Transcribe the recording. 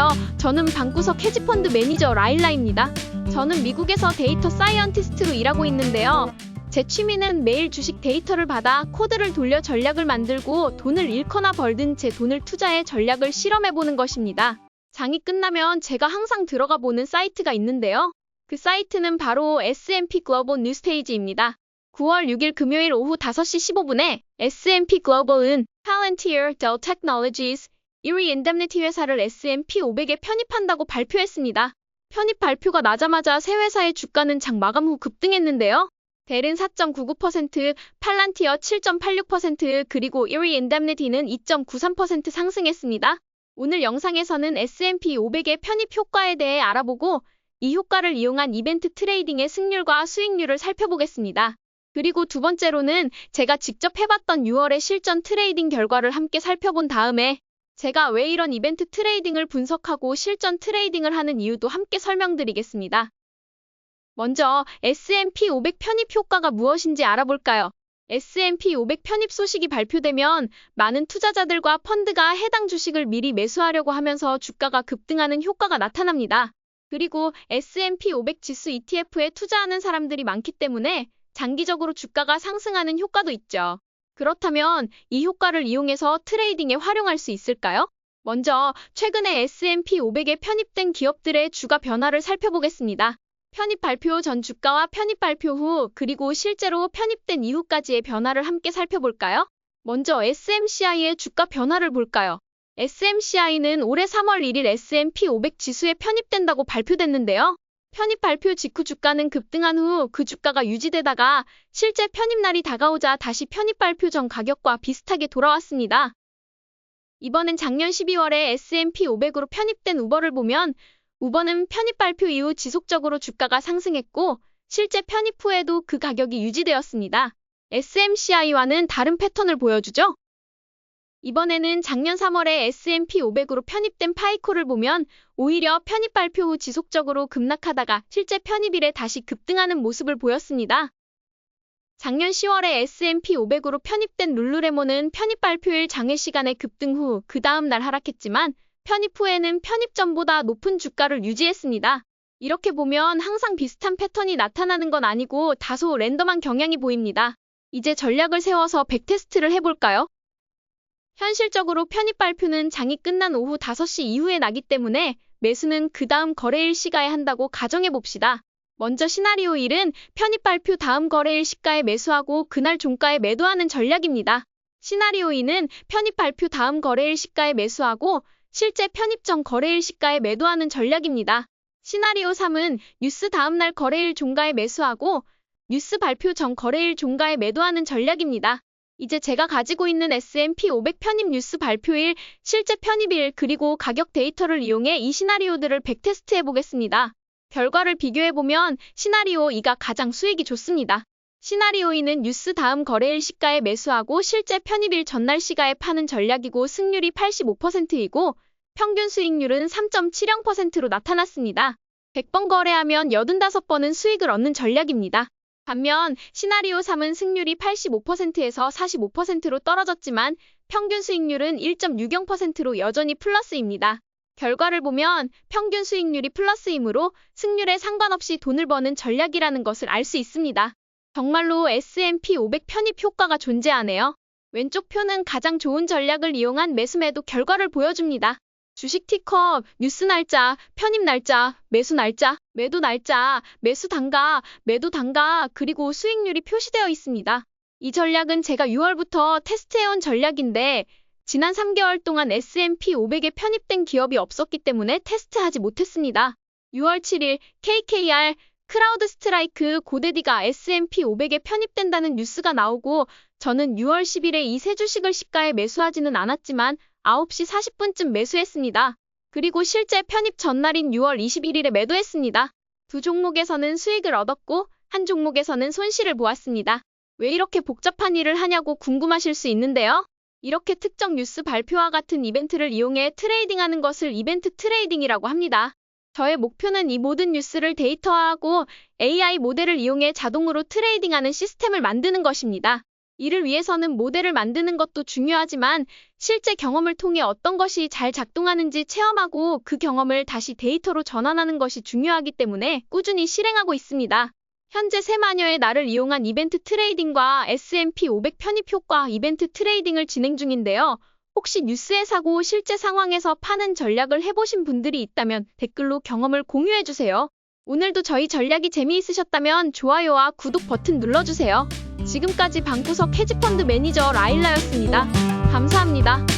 안녕하세요. 저는 방구석 헤지펀드 매니저 라일라입니다. 저는 미국에서 데이터 사이언티스트로 일하고 있는데요. 제 취미는 매일 주식 데이터를 받아 코드를 돌려 전략을 만들고 돈을 잃거나 벌든 제 돈을 투자해 전략을 실험해보는 것입니다. 장이 끝나면 제가 항상 들어가 보는 사이트가 있는데요. 그 사이트는 바로 S&P 글로벌 뉴스페이지입니다. 9월 6일 금요일 오후 5시 15분에 S&P 글로벌은 Palantir, Dell Technologies, Erie Indemnity 회사를 S&P 500에 편입한다고 발표했습니다. 편입 발표가 나자마자 세 회사의 주가는 장 마감 후 급등했는데요. 델은 4.99%, 팔란티어 7.86%, 그리고 Erie Indemnity는 2.93% 상승했습니다. 오늘 영상에서는 S&P 500의 편입 효과에 대해 알아보고 이 효과를 이용한 이벤트 트레이딩의 승률과 수익률을 살펴보겠습니다. 그리고 두 번째로는 제가 직접 해봤던 6월의 실전 트레이딩 결과를 함께 살펴본 다음에 제가 왜 이런 이벤트 트레이딩을 분석하고 실전 트레이딩을 하는 이유도 함께 설명드리겠습니다. 먼저 S&P 500 편입 효과가 무엇인지 알아볼까요? S&P 500 편입 소식이 발표되면 많은 투자자들과 펀드가 해당 주식을 미리 매수하려고 하면서 주가가 급등하는 효과가 나타납니다. 그리고 S&P 500 지수 ETF에 투자하는 사람들이 많기 때문에 장기적으로 주가가 상승하는 효과도 있죠. 그렇다면 이 효과를 이용해서 트레이딩에 활용할 수 있을까요? 먼저 최근에 S&P 500에 편입된 기업들의 주가 변화를 살펴보겠습니다. 편입 발표 전 주가와 편입 발표 후 그리고 실제로 편입된 이후까지의 변화를 함께 살펴볼까요? 먼저 SMCI의 주가 변화를 볼까요? SMCI는 올해 3월 1일 S&P 500 지수에 편입된다고 발표됐는데요. 편입 발표 직후 주가는 급등한 후 그 주가가 유지되다가 실제 편입 날이 다가오자 다시 편입 발표 전 가격과 비슷하게 돌아왔습니다. 이번엔 작년 12월에 S&P 500으로 편입된 우버를 보면 우버는 편입 발표 이후 지속적으로 주가가 상승했고 실제 편입 후에도 그 가격이 유지되었습니다. SMCI와는 다른 패턴을 보여주죠? 이번에는 작년 3월에 S&P 500으로 편입된 파이코를 보면 오히려 편입 발표 후 지속적으로 급락하다가 실제 편입일에 다시 급등하는 모습을 보였습니다. 작년 10월에 S&P 500으로 편입된 룰루레몬은 편입 발표일 장외 시간에 급등 후 그 다음 날 하락했지만 편입 후에는 편입 전보다 높은 주가를 유지했습니다. 이렇게 보면 항상 비슷한 패턴이 나타나는 건 아니고 다소 랜덤한 경향이 보입니다. 이제 전략을 세워서 백테스트를 해볼까요? 현실적으로 편입 발표는 장이 끝난 오후 5시 이후에 나기 때문에 매수는 그 다음 거래일 시가에 한다고 가정해봅시다. 먼저 시나리오 1은 편입 발표 다음 거래일 시가에 매수하고 그날 종가에 매도하는 전략입니다. 시나리오 2는 편입 발표 다음 거래일 시가에 매수하고 실제 편입 전 거래일 시가에 매도하는 전략입니다. 시나리오 3은 뉴스 다음날 거래일 종가에 매수하고 뉴스 발표 전 거래일 종가에 매도하는 전략입니다. 이제 제가 가지고 있는 S&P 500 편입 뉴스 발표일, 실제 편입일, 그리고 가격 데이터를 이용해 이 시나리오들을 백테스트 해보겠습니다. 결과를 비교해보면 시나리오 2가 가장 수익이 좋습니다. 시나리오 2는 뉴스 다음 거래일 시가에 매수하고 실제 편입일 전날 시가에 파는 전략이고 승률이 85%이고 평균 수익률은 3.70%로 나타났습니다. 100번 거래하면 85번은 수익을 얻는 전략입니다. 반면 시나리오 3은 승률이 85%에서 45%로 떨어졌지만 평균 수익률은 1.60%로 여전히 플러스입니다. 결과를 보면 평균 수익률이 플러스이므로 승률에 상관없이 돈을 버는 전략이라는 것을 알 수 있습니다. 정말로 S&P 500 편입 효과가 존재하네요. 왼쪽 표는 가장 좋은 전략을 이용한 매수 매도 결과를 보여줍니다. 주식 티커, 뉴스 날짜, 편입 날짜, 매수 날짜, 매도 날짜, 매수 단가, 매도 단가, 그리고 수익률이 표시되어 있습니다. 이 전략은 제가 6월부터 테스트해온 전략인데 지난 3개월 동안 S&P 500에 편입된 기업이 없었기 때문에 테스트하지 못했습니다. 6월 7일 KKR, 크라우드 스트라이크, 고데디가 S&P 500에 편입된다는 뉴스가 나오고 저는 6월 10일에 이 세 주식을 시가에 매수하지는 않았지만 9시 40분쯤 매수했습니다. 그리고 실제 편입 전날인 6월 21일에 매도했습니다. 두 종목에서는 수익을 얻었고 한 종목에서는 손실을 보았습니다. 왜 이렇게 복잡한 일을 하냐고 궁금하실 수 있는데요. 이렇게 특정 뉴스 발표와 같은 이벤트를 이용해 트레이딩하는 것을 이벤트 트레이딩이라고 합니다. 저의 목표는 이 모든 뉴스를 데이터화하고 AI 모델을 이용해 자동으로 트레이딩하는 시스템을 만드는 것입니다. 이를 위해서는 모델을 만드는 것도 중요하지만 실제 경험을 통해 어떤 것이 잘 작동하는지 체험하고 그 경험을 다시 데이터로 전환하는 것이 중요하기 때문에 꾸준히 실행하고 있습니다. 현재 새마녀의 날을 이용한 이벤트 트레이딩과 S&P 500 편입 효과 이벤트 트레이딩을 진행 중인데요. 혹시 뉴스에 사고 실제 상황에서 파는 전략을 해보신 분들이 있다면 댓글로 경험을 공유해주세요. 오늘도 저희 전략이 재미있으셨다면 좋아요와 구독 버튼 눌러주세요. 지금까지 방구석 헤지펀드 매니저 라일라였습니다. 감사합니다.